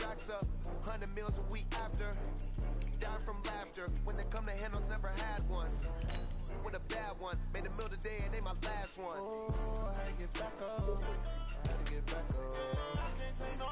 racks up, 100 meals a week after. Dying from laughter. When they come to handles, never had one. With a bad one, made a meal today and they my last one. Oh, I had to get back up. I had to get back up. I can't take no.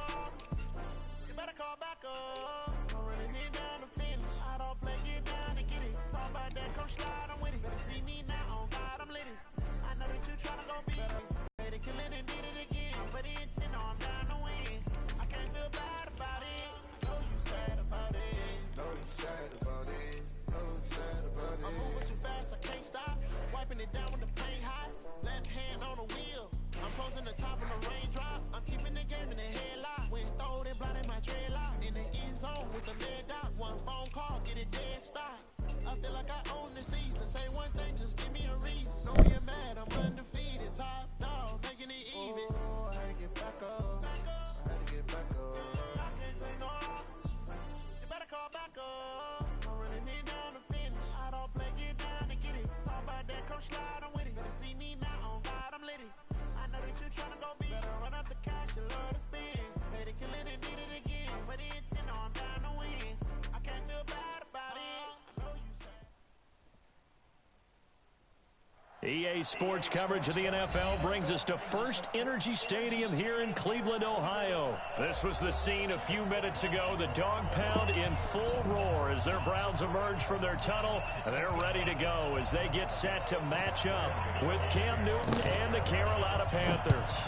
You better call back up. I'm running it down the finish. I don't play, get down and get it. Talk about that, come slide, I'm with it. Better see me now, on God, I'm lit it. I know that you tryna go beat it. Better kill it and did it again. But the intent, no, I'm down to win. I can't feel bad about it. I know you sad about it. Know you sad about it. Know you sad about it. I'm moving too fast, I can't stop. Wiping it down with the paint hot. Left hand on the wheel. I'm posing the top of the raindrop. I'm keeping the game in the headlock. When throwed and blinded my dreadlock. In the end zone with the lead dot. One phone call, get it dead stop. I feel like I own the season. Say one thing, just give me a reason. Know you're mad, I'm undefeated. Top dog, making it even. Oh, I had to get back up. I had to get back up. I can't take no. You better call back up. I'm running it down the finish. I don't play, get down and get it. Talk about that, come slide, I'm with it. Better see me now, on God, I'm lit it. I know that you tryna go beat. Better run up the cash, you love to spend. Made it, kill it, and did it again. But the intent, no, I'm down to win. I can't feel bad about it. I know you said. EA Sports coverage of the NFL brings us to First Energy Stadium here in Cleveland, Ohio. This was the scene a few minutes ago. The dog pound in full roar as their Browns emerge from their tunnel. They're ready to go as they get set to match up with Cam Newton and the Carolina Panthers.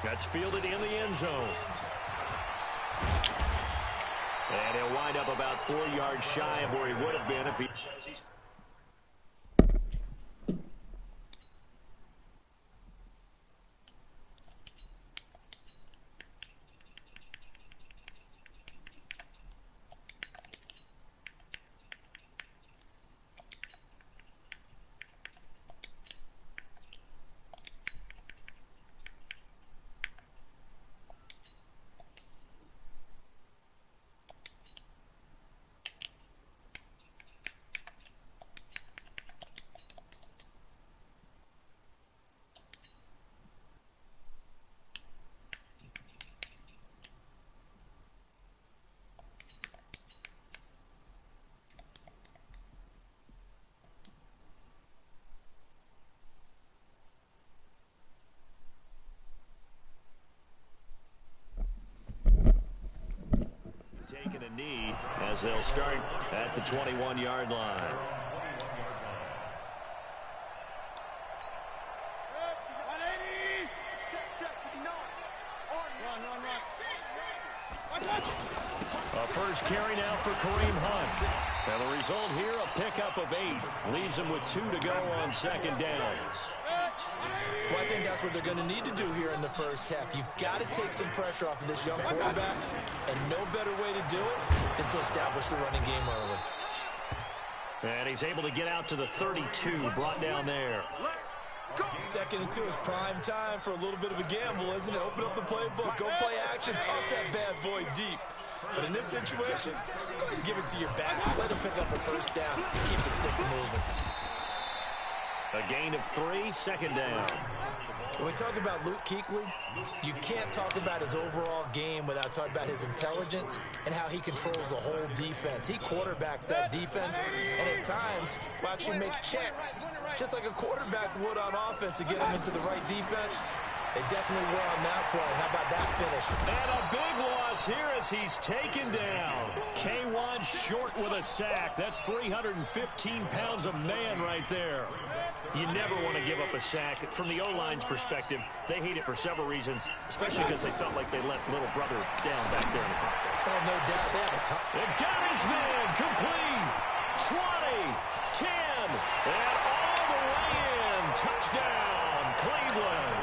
That's fielded in the end zone. And he'll wind up about 4 yards shy of where he would have been if he... taking a knee as they'll start at the 21-yard line. A first carry now for Kareem Hunt. And the result here, a pickup of 8. Leaves him with 2 to go on second down. Well, I think that's what they're going to need to do here in the first half. You've got to take some pressure off of this young quarterback, and no better way to do it than to establish the running game early. And he's able to get out to the 32, brought down there. Second and 2 is prime time for a little bit of a gamble, isn't it? Open up the playbook, go play action, toss that bad boy deep. But in this situation, go ahead and give it to your back. Let him pick up a first down. Keep the sticks moving. A gain of 3, second down. When we talk about Luke Kuechly, you can't talk about his overall game without talking about his intelligence and how he controls the whole defense. He quarterbacks that defense, and at times will actually make checks, just like a quarterback would on offense to get him into the right defense. They definitely were on that play. How about that finish? And a big loss here as he's taken down. K1 short with a sack. That's 315 pounds of man right there. You never want to give up a sack. From the O-line's perspective, they hate it for several reasons, especially because they felt like they let little brother down back there. Oh, no doubt. They have a ton. They've got his man complete. 20, 10, and all the way in. Touchdown, Cleveland.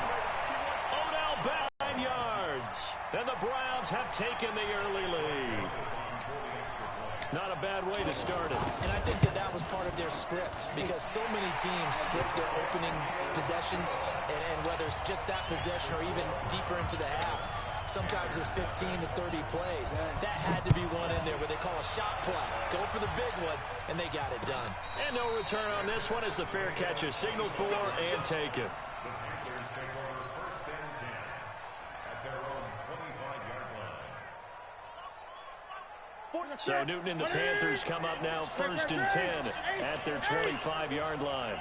And the Browns have taken the early lead. Not a bad way to start it. And I think that was part of their script, because so many teams script their opening possessions, and whether it's just that possession or even deeper into the half, sometimes it's 15 to 30 plays. That had to be one in there where they call a shot play. Go for the big one, and they got it done. And no return on this one as the fair catch is signaled for and taken. So Newton and the Panthers come up now 1st and 10 at their 25-yard line.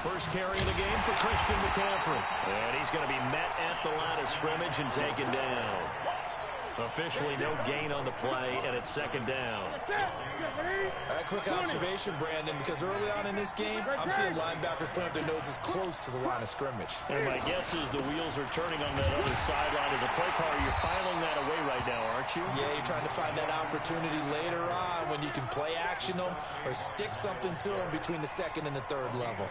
First carry of the game for Christian McCaffrey. And he's going to be met at the line of scrimmage and taken down. Officially no gain on the play, and it's 2nd down. A quick observation, Brandon, because early on in this game, I'm seeing linebackers playing with their noses close to the line of scrimmage. And my guess is the wheels are turning on that other sideline. As a play caller, you're filing that away right now, aren't you? Yeah, you're trying to find that opportunity later on when you can play action them or stick something to them between the 2nd and the 3rd level.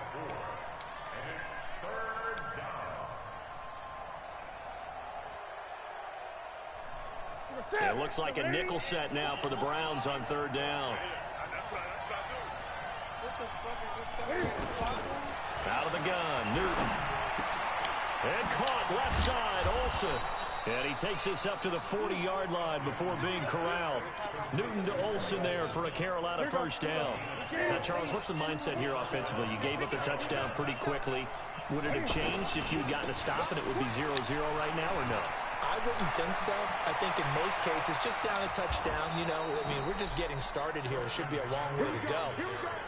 It looks like a nickel set now for the Browns on 3rd down. Out of the gun, Newton. And caught left side, Olsen. And he takes this up to the 40-yard line before being corralled. Newton to Olsen there for a Carolina 1st down. Now, Charles, what's the mindset here offensively? You gave up a touchdown pretty quickly. Would it have changed if you had gotten a stop and it would be 0-0 right now, or no? I wouldn't think so. I think in most cases, just down a touchdown, you know, I mean, we're just getting started here. It should be a long way to go.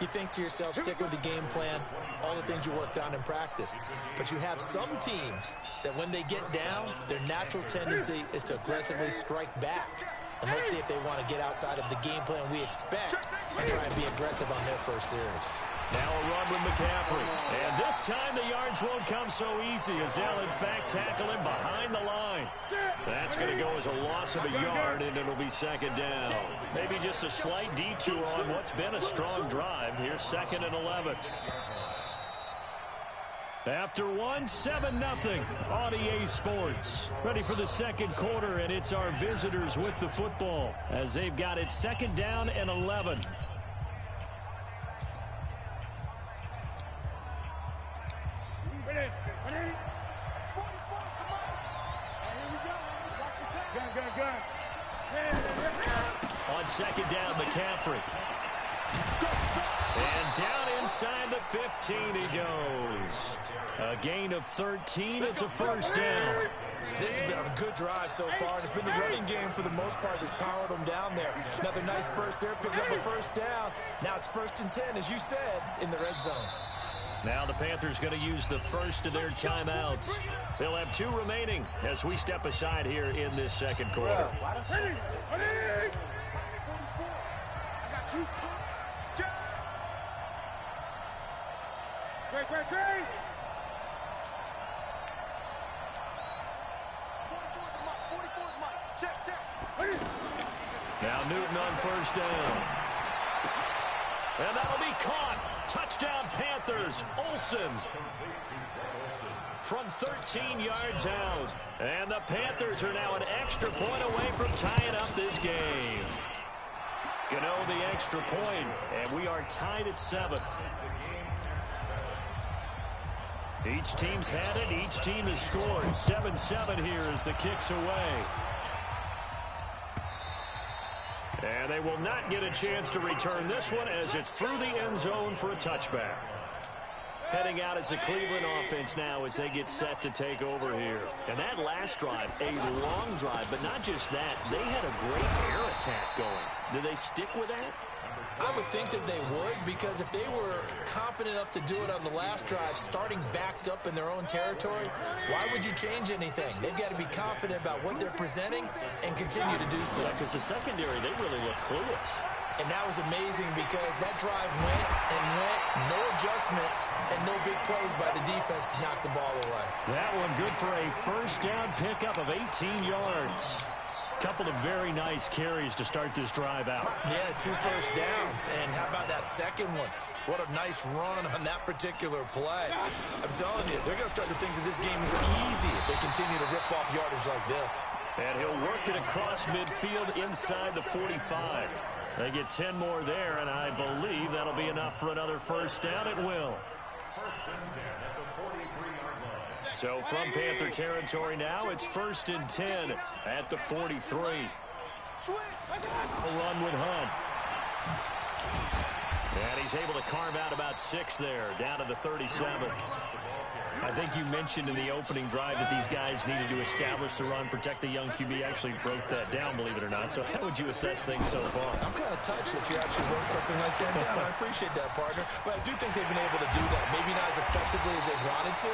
You think to yourself, stick with the game plan, all the things you worked on in practice. But you have some teams that when they get down, their natural tendency is to aggressively strike back. And let's see if they want to get outside of the game plan we expect and try and be aggressive on their first series. Now a run with McCaffrey. And this time the yards won't come so easy as they'll, in fact, tackle him behind the line. That's going to go as a loss of a yard, and it'll be 2nd down. Maybe just a slight detour on what's been a strong drive. Here's 2nd and 11. After 7-0 on EA Sports. Ready for the 2nd quarter, and it's our visitors with the football as they've got it 2nd down and 11. On 2nd down, McCaffrey. And down inside the 15 he goes. A gain of 13. It's a 1st down. This has been a good drive so far, and it's been the running game for the most part that's powered them down there. Another nice burst there, picking up a 1st down. Now it's 1st and 10, as you said, in the red zone. Now the Panthers going to use the first of their timeouts. They'll have 2 remaining as we step aside here in this 2nd quarter. Great. Now Newton on 1st down. And that'll be caught. Touchdown Panthers. Olsen from 13 yards out. And the Panthers are now an extra point away from tying up this game. Gano the extra point, and we are tied at 7. Each team's had it. Each team has scored. 7-7 here as the kick's away. And they will not get a chance to return this one as it's through the end zone for a touchback. Heading out as the Cleveland offense now as they get set to take over here. And that last drive, a long drive, but not just that. They had a great air attack going. Do they stick with that? I would think that they would, because if they were competent enough to do it on the last drive, starting backed up in their own territory, why would you change anything? They've got to be confident about what they're presenting and continue to do so. Yeah, because the secondary, they really look clueless. And that was amazing because that drive went and went, no adjustments, and no big plays by the defense to knock the ball away. That one good for a 1st down pickup of 18 yards. Couple of very nice carries to start this drive out. Yeah, 2 first downs. And how about that second one? What a nice run on that particular play. I'm telling you, they're going to start to think that this game is easy if they continue to rip off yardage like this. And he'll work it across midfield inside the 45. They get 10 more there, and I believe that'll be enough for another 1st down. It will. So from Panther territory now, it's 1st and 10 at the 43. A run with Hunt. And he's able to carve out about 6 there, down to the 37. I think you mentioned in the opening drive that these guys needed to establish the run, protect the young QB. Actually broke that down, believe it or not. So how would you assess things so far? I'm kind of touched that you actually wrote something like that down. I appreciate that, partner. But I do think they've been able to do that. Maybe not as effectively as they wanted to,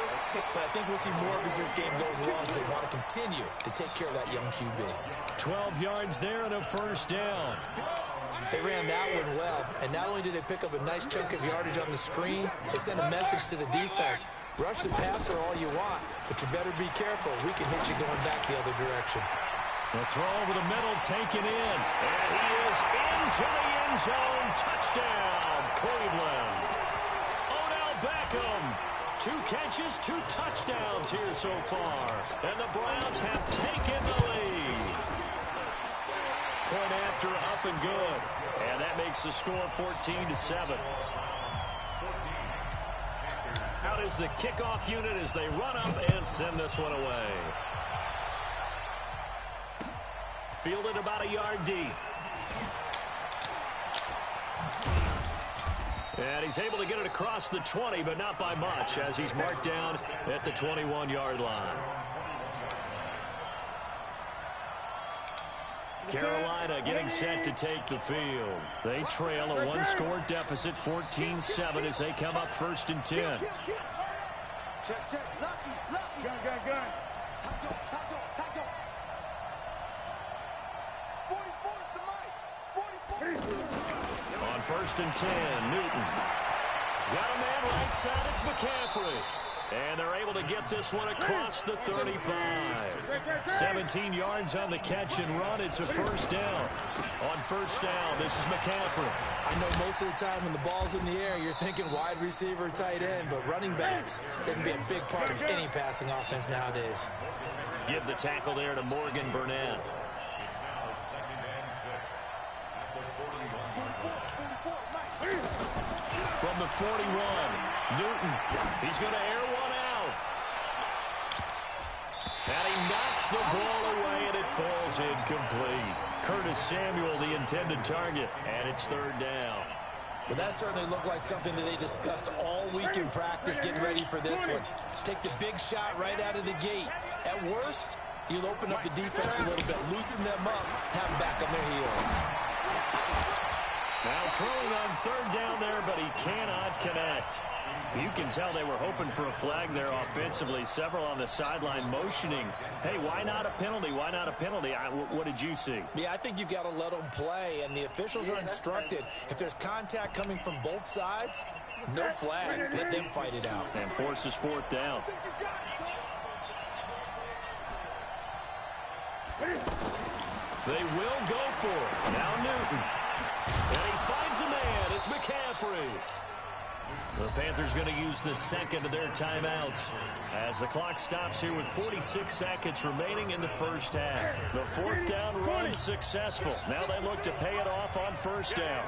but I think we'll see more of as this game goes along because they want to continue to take care of that young QB. 12 yards there and a first down. They ran that one well, and not only did they pick up a nice chunk of yardage on the screen, they sent a message to the defense. Rush the passer all you want, but you better be careful. We can hit you going back the other direction. The throw over the middle, taken in, and he is into the end zone. Touchdown, Cleveland. Odell Beckham, 2 catches, 2 touchdowns here so far, and the Browns have taken the lead. Point after, up and good. And that makes the score 14-7. Out is the kickoff unit as they run up and send this one away. Fielded about a yard deep. And he's able to get it across the 20, but not by much, as he's marked down at the 21-yard line. Carolina getting set to take the field. They trail a 1-score deficit, 14-7, as they come up 1st and 10. Check. Lucky. Gun. Taco. 44 to Mike. 44. On 1st and 10, Newton. Got a man right side, it's McCaffrey. And they're able to get this one across the 35. 17 yards on the catch and run. It's a first down. On first down, this is McCaffrey. I know most of the time when the ball's in the air, you're thinking wide receiver, tight end, but running backs, they can be a big part of any passing offense nowadays. Give the tackle there to Morgan Burnett. From the 41, Newton. He's going to air one out. And he knocks the ball away, and it falls incomplete. Curtis Samuel, the intended target, and it's 3rd down. But that certainly looked like something that they discussed all week in practice getting ready for this one. Take the big shot right out of the gate. At worst, you'll open up the defense a little bit, loosen them up, have them back on their heels. Now throwing on 3rd down there, but he cannot connect. You can tell they were hoping for a flag there offensively. Several on the sideline motioning. Hey, why not a penalty? Why not a penalty? What did you see? Yeah, I think you've got to let them play, and the officials are instructed. If there's contact coming from both sides, no flag. Let them fight it out. And forces 4th down. They will go for it. Now Newton. And he finds a man. It's McCaffrey. The Panthers going to use the 2nd of their timeouts as the clock stops here with 46 seconds remaining in the first half. The 4th down run successful. Now they look to pay it off on 1st down.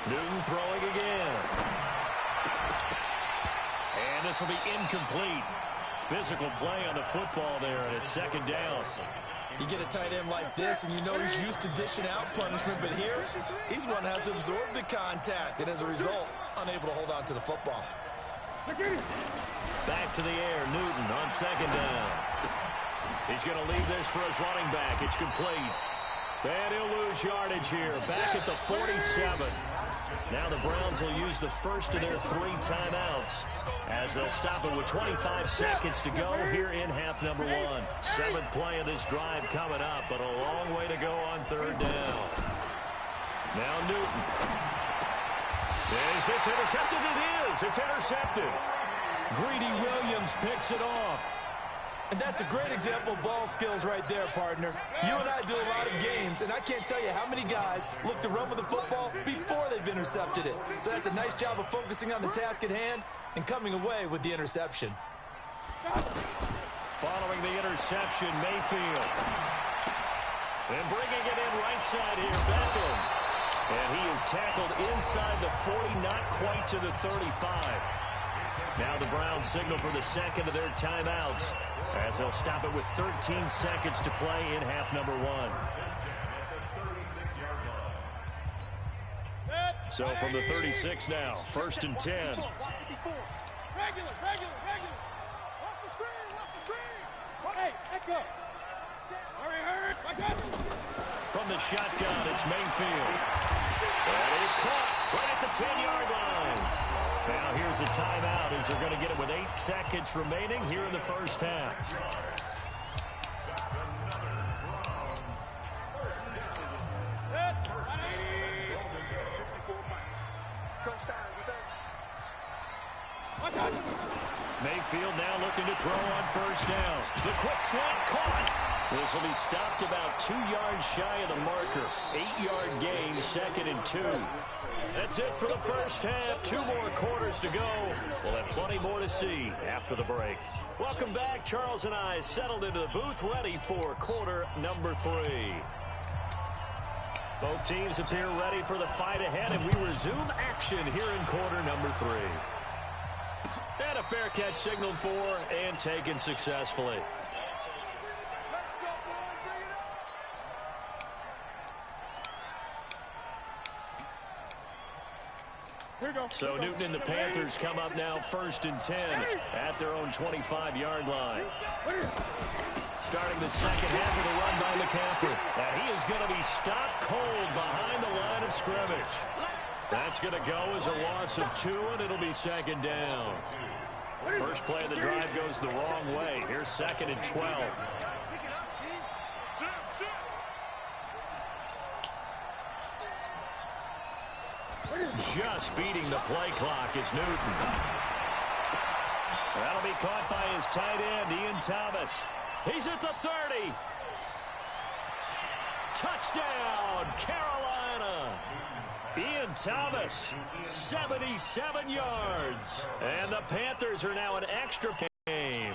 Newton throwing again. And this will be incomplete. Physical play on the football there, and it's 2nd down. You get a tight end like this, and you know he's used to dishing out punishment, but here, he's one that has to absorb the contact, and as a result, unable to hold on to the football. Back to the air, Newton on 2nd down. He's going to leave this for his running back. It's complete. And he'll lose yardage here, back at the 47. Now the Browns will use the first of their 3 timeouts as they'll stop it with 25 seconds to go here in half number 1. 7th play of this drive coming up, but a long way to go on 3rd down. Now Newton. Is this intercepted? It is. It's intercepted. Greedy Williams picks it off. And that's a great example of ball skills right there, partner. You and I do a lot of games, and I can't tell you how many guys look to run with the football before they've intercepted it. So that's a nice job of focusing on the task at hand and coming away with the interception. Following the interception, Mayfield. And bringing it in right side here, Beckham. And he is tackled inside the 40, not quite to the 35. Now the Browns signal for the 2nd of their timeouts as they'll stop it with 13 seconds to play in half number 1. So from the 36 now, 1st and 10. From the shotgun, it's Mayfield. That is caught right at the 10-yard line. Now here's a timeout as they're going to get it with 8 seconds remaining here in the first half. Mayfield now looking to throw on first down. The quick slant caught. This will be stopped about 2 yards shy of the marker. 8-yard gain, 2nd and 2. That's it for the first half. 2 more quarters to go. We'll have plenty more to see after the break. Welcome back. Charles and I settled into the booth ready for quarter number 3. Both teams appear ready for the fight ahead, and we resume action here in quarter number 3. And a fair catch signaled for and taken successfully. So Newton and the Panthers come up now 1st and 10 at their own 25-yard line. Starting the second half of the run by McCaffrey. And he is going to be stopped cold behind the line of scrimmage. That's going to go as a loss of 2, and it'll be 2nd down. First play of the drive goes the wrong way. Here's 2nd and 12. Just beating the play clock is Newton. That'll be caught by his tight end, Ian Thomas. He's at the 30. Touchdown, Carolina. Ian Thomas, 77 yards. And the Panthers are now an extra game.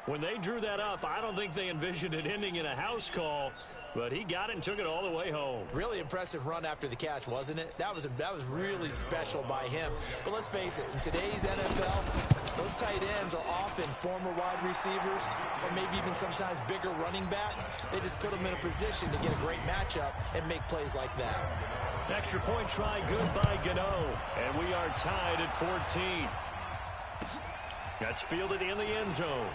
When they drew that up, I don't think they envisioned it ending in a house call, but he got it and took it all the way home. Really impressive run after the catch, wasn't it? That was really special by him. But let's face it, in today's NFL, those tight ends are often former wide receivers or maybe even sometimes bigger running backs. They just put them in a position to get a great matchup and make plays like that. Extra point try good by Gano, and we are tied at 14. That's fielded in the end zone.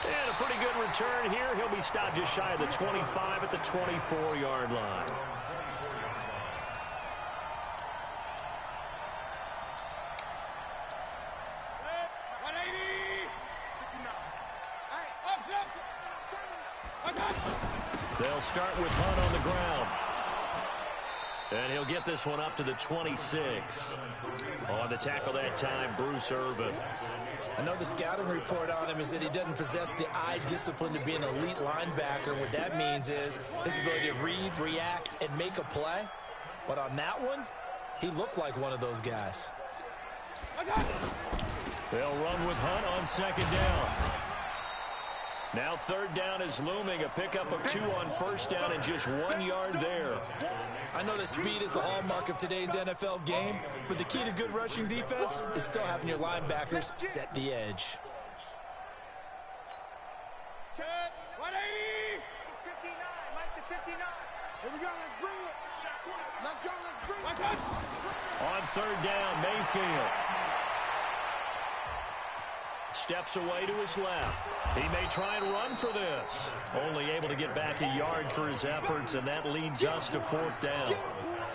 And a pretty good return here. He'll be stopped just shy of the 25 at the 24-yard line. They'll start with Hunt on the ground. And he'll get this one up to the 26. On the tackle that time, Bruce Irvin. I know the scouting report on him is that he doesn't possess the eye discipline to be an elite linebacker. What that means is his ability to read, react, and make a play. But on that one, he looked like one of those guys. They'll run with Hunt on 2nd down. Now 3rd down is looming. A pickup of 2 on 1st down and just 1 yard there. I know that speed is the hallmark of today's NFL game, but the key to good rushing defense is still having your linebackers set the edge. Check, 180. It's 59, Mike to 59. Here we go, let's bring it. Let's go, let's bring it. On 3rd down, Mayfield steps away to his left. He may try and run for this. Only able to get back a yard for his efforts, and that leads us to 4th down.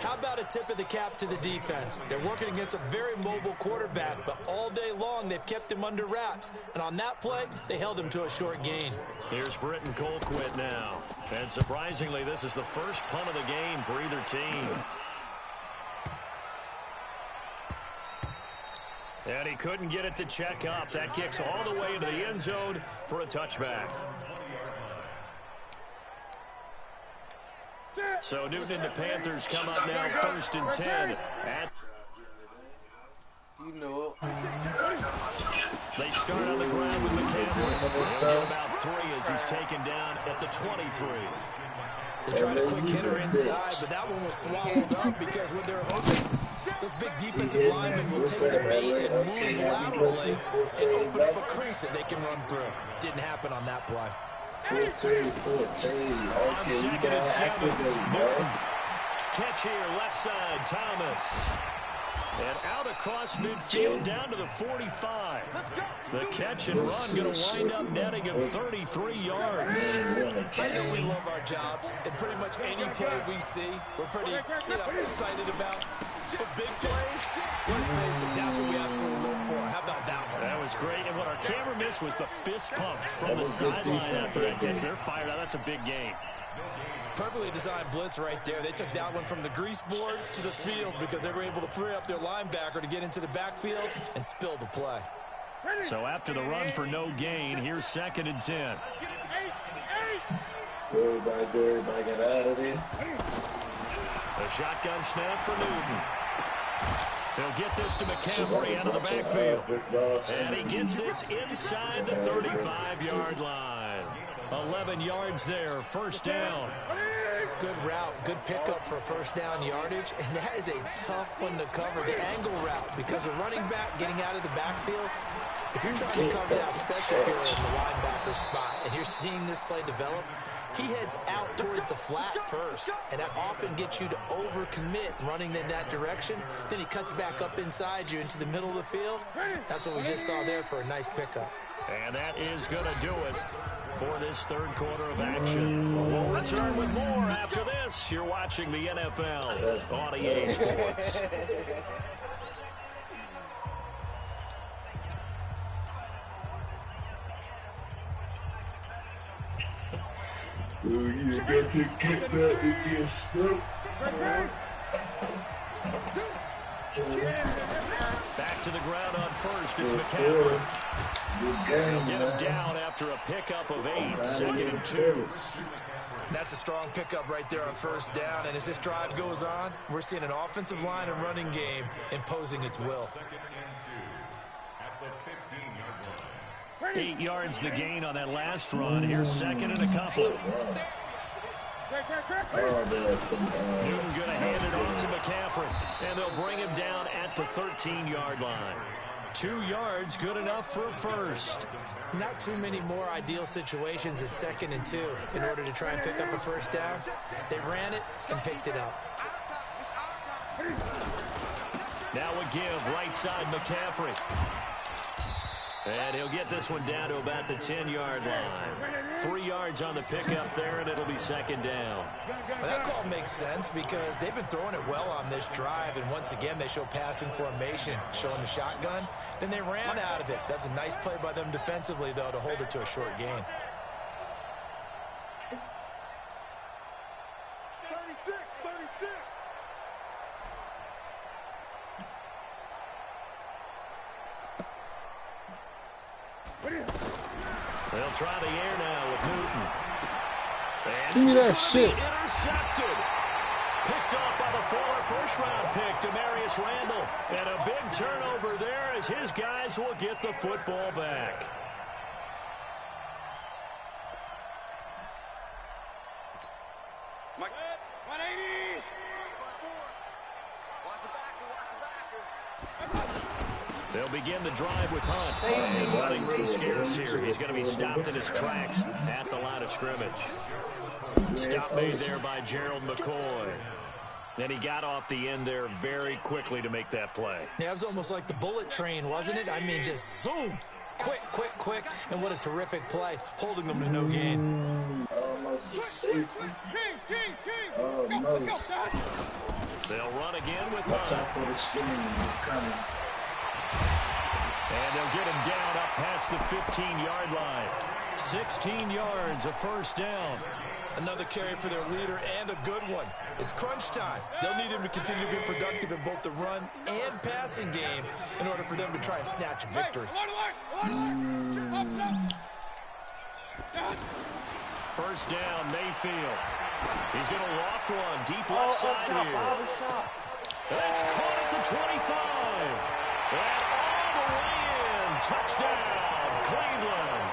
How about a tip of the cap to the defense? They're working against a very mobile quarterback, but all day long they've kept him under wraps. And on that play, they held him to a short gain. Here's Britton Colquitt now. And surprisingly, this is the first punt of the game for either team. And he couldn't get it to check up. That kicks all the way into the end zone for a touchback. So Newton and the Panthers come up now 1st and 10. They start on the ground with McCaffrey. They'll get about 3 as he's taken down at the 23. They tried a quick hitter inside, but that one was swallowed up because when they're open, those big defensive linemen will take the bait and move laterally and open up a crease that they can run through. Didn't happen on that play. 14. On 2nd and 7. Catch here, left side, Thomas. And out across midfield down to the 45. The catch and run going to wind up netting him 33 yards. I know we love our jobs, and pretty much any play we see, we're pretty excited about. But big plays, let's face it, that's what we absolutely look for. How about that one? That was great. And what our camera missed was the fist pump from the sideline after that catch. They're fired out. That's a big game. Perfectly designed blitz right there. They took that one from the grease board to the field because they were able to free up their linebacker to get into the backfield and spill the play. So after the run for no gain, here's 2nd and 10. Everybody get out of there. A shotgun snap for Newton. They'll get this to McCaffrey out of the backfield. And he gets this inside the 35-yard line. 11 yards there, first down. Good route, good pickup for first down yardage, and that is a tough one to cover, the angle route, because a running back getting out of the backfield, if you're trying to cover that, especially if you're in the linebacker spot, and you're seeing this play develop, he heads out towards the flat first, and that often gets you to overcommit running in that direction. Then he cuts back up inside you into the middle of the field. That's what we just saw there for a nice pickup. And that is going to do it for this third quarter of action. We'll return with more after this. You're watching the NFL on EA Sports. You got to get that in your stuff. Back to the ground on first. It's McCaffrey. They'll get him down after a pickup of 8, 2nd and 2. That's a strong pickup right there on first down, and as this drive goes on, we're seeing an offensive line and running game imposing its will. 8 yards the gain on that last run. Here's 2nd and a couple. Newton going to hand it off to McCaffrey, and they'll bring him down at the 13-yard line. 2 yards, good enough for a first. Not too many more ideal situations at 2nd and 2 in order to try and pick up a first down. They ran it and picked it up. Now a give, right side McCaffrey. And he'll get this one down to about the 10-yard line. 3 yards on the pickup there, and it'll be 2nd down. Well, that call makes sense because they've been throwing it well on this drive, and once again, they show passing formation, showing the shotgun. Then they ran out of it. That's a nice play by them defensively, though, to hold it to a short gain. 36. They'll try the air now with Newton. And Give me that shit. Intercepted. Picked off by the former first-round pick, Demarius Randall. And a big turnover there as his guys will get the football back. Mike. 180. They'll begin the drive with Hunt. And running room scarce here. He's going to be stopped in his tracks at the line of scrimmage. Stop made there by Gerald McCoy. And he got off the end there very quickly to make that play. Yeah, it was almost like the bullet train, wasn't it? I mean, just zoom. Quick. And what a terrific play, holding them to no gain. They'll run again with Hunt. And they'll get him down up past the 15-yard line. 16 yards, a first down. Another carry for their leader and a good one. It's crunch time. They'll need him to continue to be productive in both the run and passing game in order for them to try and snatch a victory. First down, Mayfield. He's going to loft one deep left side here. That's caught at the 25. And all the way in. Touchdown, Cleveland.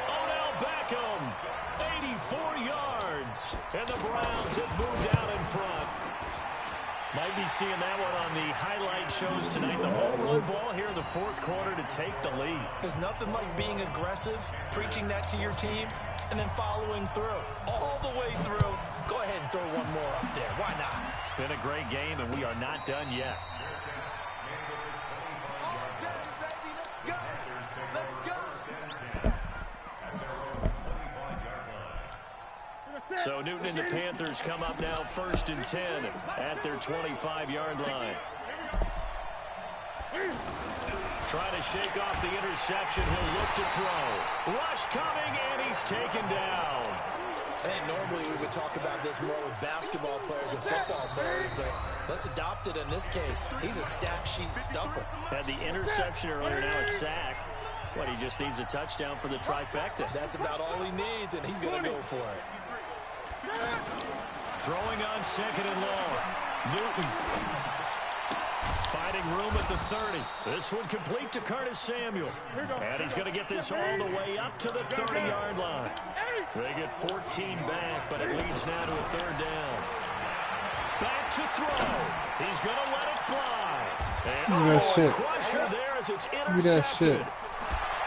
Odell Beckham, 84 yards. And the Browns have moved out in front. Might be seeing that one on the highlight shows tonight. The home run ball here in the fourth quarter to take the lead. There's nothing like being aggressive, preaching that to your team, and then following through. All the way through. Go ahead and throw one more up there. Why not? Been a great game, and we are not done yet. So Newton and the Panthers come up now 1st and 10 at their 25-yard line. Trying to shake off the interception. He'll look to throw. Rush coming, and he's taken down. I think normally we would talk about this more with basketball players and football players, but let's adopt it in this case. He's a stat sheet stuffer. Had the interception earlier, now a sack. What, he just needs a touchdown for the trifecta. That's about all he needs, and he's going to go for it. Throwing on 2nd and long. Newton. Finding room at the 30. This one complete to Curtis Samuel. And he's going to get this all the way up to the 30-yard line. They get 14 back, but it leads now to a 3rd down. Back to throw. He's going to let it fly. And a crusher there as it's intercepted.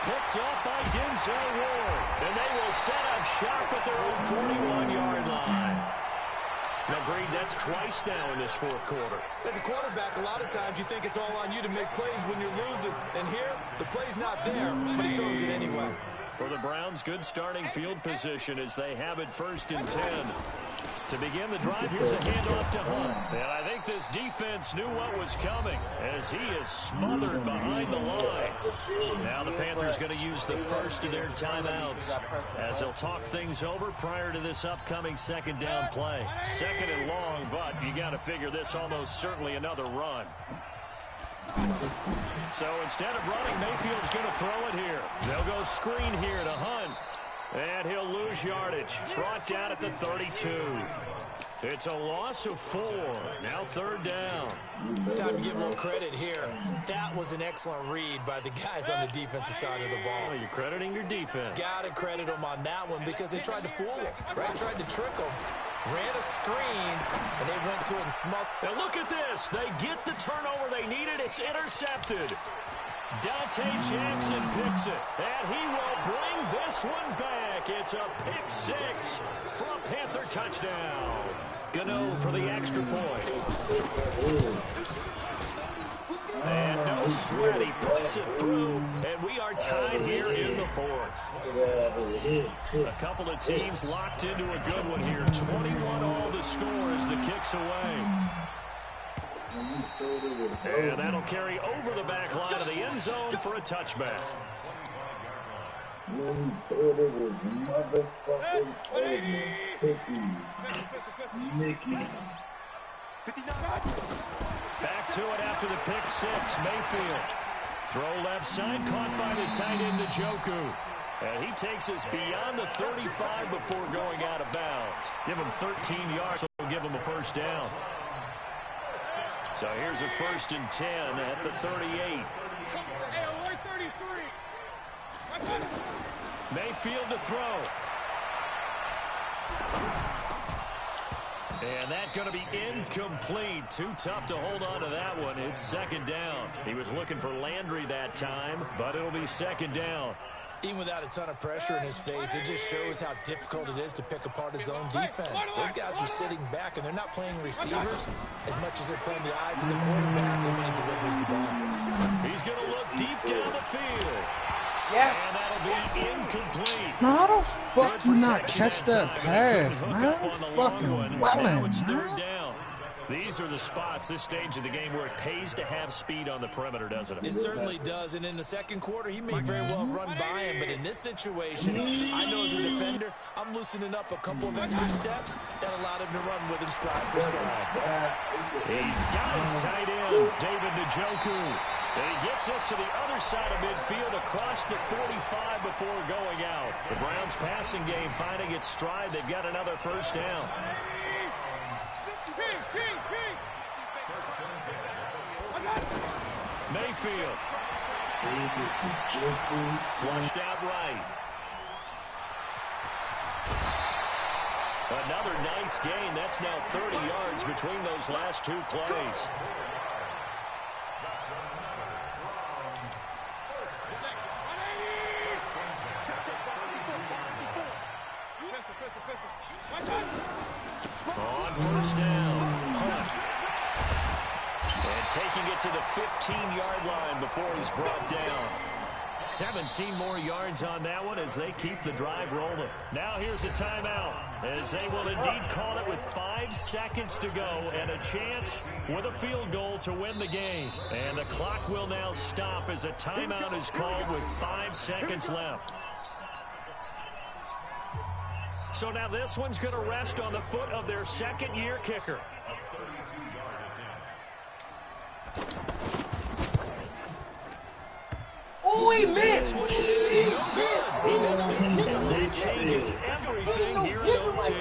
Picked up by Denzel Ward. And they will set up shop at their own 41-yard line. Now, Green, that's twice now in this 4th quarter. As a quarterback, a lot of times you think it's all on you to make plays when you're losing. And here, the play's not there, but he throws it anyway. For the Browns, good starting field position as they have it 1st and 10. To begin the drive, here's a handoff to Hunt. And I think this defense knew what was coming as he is smothered behind the line. Now the Panthers going to use the first of their timeouts as they'll talk things over prior to this upcoming 2nd down play. 2nd and long, but you got to figure this almost certainly another run. So instead of running, Mayfield's going to throw it here. They'll go screen here to Hunt. And he'll lose yardage. Brought down at the 32. It's a loss of 4. Now 3rd down. Time to give a little credit here. That was an excellent read by the guys on the defensive side of the ball. Oh, you're crediting your defense. Got to credit them on that one because they tried to fool him. Right? Tried to trick him. Ran a screen, and they went to it and smoked. Now look at this. They get the turnover they needed. It's intercepted. Dante Jackson picks it, and he will bring this one back. It's a pick 6 for a Panther touchdown. Gano for the extra point. And no sweat, he puts it through, and we are tied here in the 4th. A couple of teams locked into a good one here. 21 all the score as the kick's away. And that'll carry over the back line of the end zone for a touchback. Back to it after the pick 6. Mayfield. Throw left side, caught by the tight end Njoku. And he takes us beyond the 35 before going out of bounds. Give him 13 yards, so we'll give him a 1st down. So here's a 1st and 10 at the 38. Mayfield to throw. And that's going to be incomplete. Too tough to hold on to that one. It's 2nd down. He was looking for Landry that time, but it'll be 2nd down. Even without a ton of pressure in his face, it just shows how difficult it is to pick apart his own defense. Those guys are sitting back, and they're not playing receivers as much as they're playing the eyes of the quarterback when he delivers the ball. He's going to look deep down the field. Yes. And that'll be incomplete. No, how the fuck you not catch that pass, man? Fucking Now it's 3rd down. These are the spots, this stage of the game, where it pays to have speed on the perimeter, doesn't it? It certainly does, and in the 2nd quarter, he may very well run by him, but in this situation, I know as a defender, I'm loosening up a couple of extra steps that allowed him to run with him stride for stride. He's got his tight end, David Njoku. And he gets us to the other side of midfield across the 45 before going out. The Browns passing game finding its stride. They've got another 1st down. Mayfield. Flushed out right. Another nice gain. That's now 30 yards between those last 2 plays. On 1st down, Hunt. And taking it to the 15-yard line before he's brought down. 17 more yards on that one as they keep the drive rolling. Now here's a timeout as they will indeed call it with 5 seconds to go and a chance with a field goal to win the game. And the clock will now stop as a timeout is called with 5 seconds left. So now this one's going to rest on the foot of their second-year kicker. Oh, he missed! That changes everything here in OT.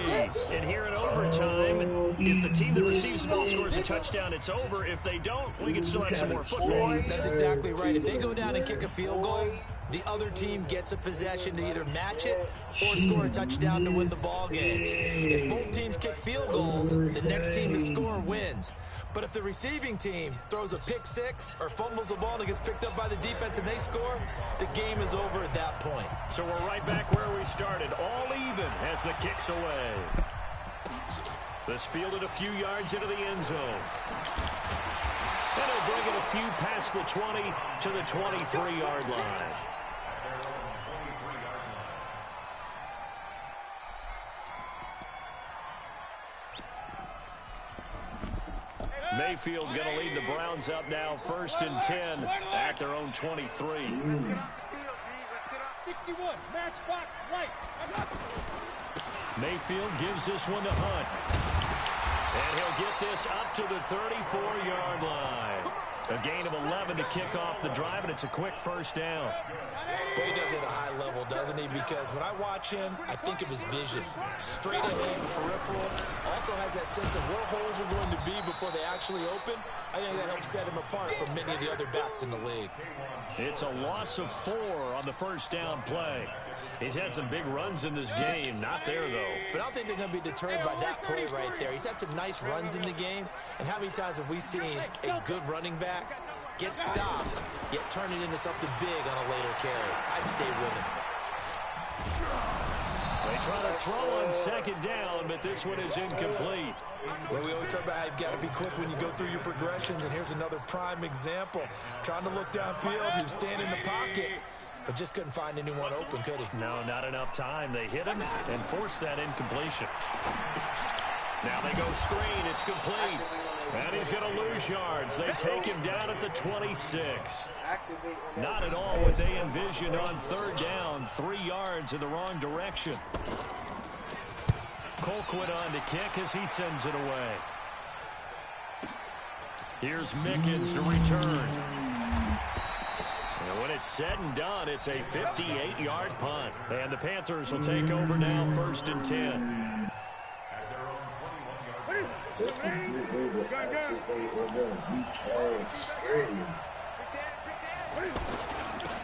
And here in overtime, if the team that receives the ball scores a touchdown, it's over. If they don't, we can still have some more football. That's exactly right. If they go down and kick a field goal, the other team gets a possession to either match it or score a touchdown to win the ball game. If both teams kick field goals, the next team to score wins. But if the receiving team throws a pick six or fumbles the ball and it gets picked up by the defense and they score, the game is over at that point. So we're right back where we started, all even as the kick's away. This fielded a few yards into the end zone. And he'll bring it a few past the 20 to the 23-yard line. Mayfield going to lead the Browns up now, 1st and 10 at their own 23. Let's get off the field, D. Let's get off 61. Matchbox light. Mayfield gives this one to Hunt. And he'll get this up to the 34-yard line. A gain of 11 to kick off the drive, and it's a quick first down. But he does it at a high level, doesn't he? Because when I watch him, I think of his vision. Straight ahead, peripheral. Also has that sense of where holes are going to be before they actually open. I think that helps set him apart from many of the other backs in the league. It's a loss of 4 on the first down play. He's had some big runs in this game. Not there, though. But I don't think they're going to be deterred by that play right there. He's had some nice runs in the game. And how many times have we seen a good running back get stopped, yet turn it into something big on a later carry? I'd stay with him. They try to throw on second down, but this one is incomplete. Well, we always talk about how you've got to be quick when you go through your progressions, and here's another prime example. Trying to look downfield, he was standing in the pocket, but just couldn't find anyone open, could he? No, not enough time. They hit him and forced that incompletion. Now they go screen. It's complete. And he's going to lose yards. They take him down at the 26. Not at all what they envisioned on third down. 3 yards in the wrong direction. Colquitt on to kick as he sends it away. Here's Mickens to return. And when it's said and done, it's a 58-yard punt. And the Panthers will take over now, 1st and 10.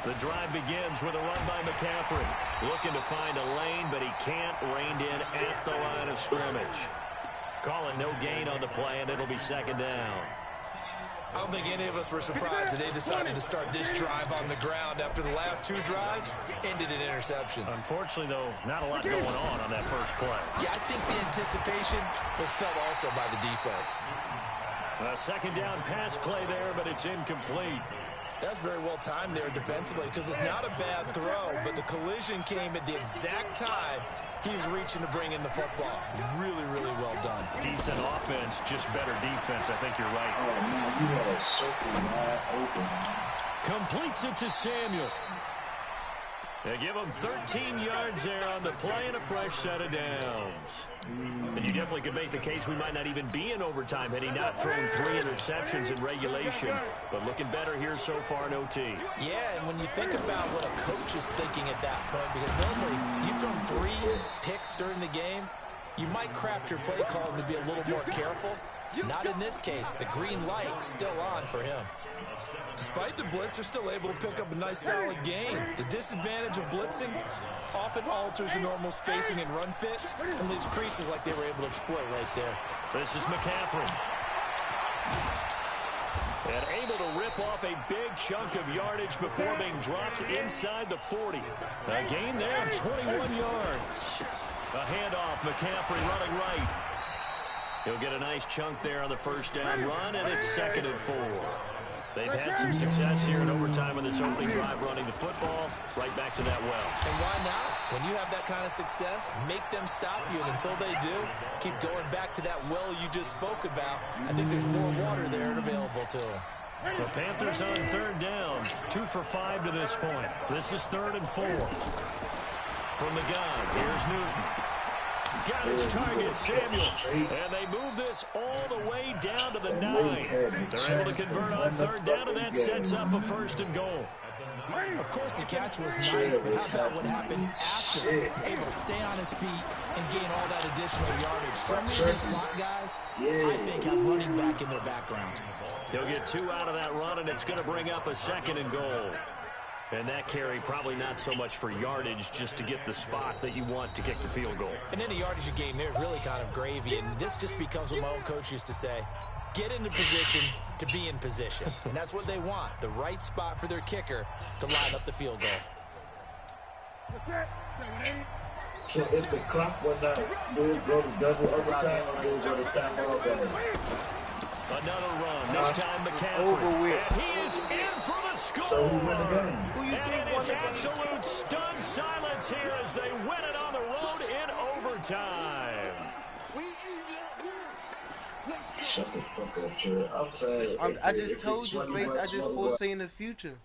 The drive begins with a run by McCaffrey. Looking to find a lane, but he can't. Reined in at the line of scrimmage. Calling no gain on the play, and it'll be second down. I don't think any of us were surprised that they decided to start this drive on the ground after the last 2 drives ended in interceptions. Unfortunately, though, not a lot going on that first play. Yeah, I think the anticipation was felt also by the defense. A second down pass play there, but it's incomplete. That's very well timed there defensively because it's not a bad throw, but the collision came at the exact time he was reaching to bring in the football. Really, really well done. Decent offense, just better defense. I think you're right. Oh, man, you had a circle wide open. Completes it to Samuel. They give him 13 yards there on the play and a fresh set of downs. And you definitely could make the case we might not even be in overtime had he not thrown 3 interceptions in regulation. But looking better here so far in OT. Yeah, and when you think about what a coach is thinking at that point, because normally you've thrown 3 picks during the game, you might craft your play calling to be a little more careful. Not in this case. The green light's still on for him. Despite the blitz, they're still able to pick up a nice solid gain. The disadvantage of blitzing often alters the normal spacing and run fits and leaves creases like they were able to exploit right there. This is McCaffrey. And able to rip off a big chunk of yardage before being dropped inside the 40. A gain there of 21 yards. A handoff, McCaffrey running right. He'll get a nice chunk there on the first down run, and it's 2nd and 4. They've had some success here in overtime in this opening drive running the football right back to that well. And why not? When you have that kind of success, make them stop you. And until they do, keep going back to that well you just spoke about. I think there's more water there available to them. The Panthers on third down. 2 for 5 to this point. This is 3rd and 4. From the gun, here's Newton. Got his target, Samuel. And they move this all the way down to the 9. They're able to convert on third down, and that sets up a 1st and goal. Of course, the catch was nice, but how about what happened after? Able to stay on his feet and gain all that additional yardage. So many of these slot guys, I think, have running back in their background. He'll get 2 out of that run, and it's going to bring up a 2nd and goal. And that carry probably not so much for yardage, just to get the spot that you want to kick the field goal. And any yardage game there is really kind of gravy, and this just becomes what my old coach used to say. Get into position to be in position. And that's what they want, the right spot for their kicker to line up the field goal. So if the clock was not good, go to double overtime, or go to time out. Another run, this time McCaffrey. Over with. And he is in for the score. So who won the game? And it is absolute stunned silence here as they win it on the road in overtime. Shut the fuck up, Jared. I'm sorry. I just told you, Face. I just foreseen the future.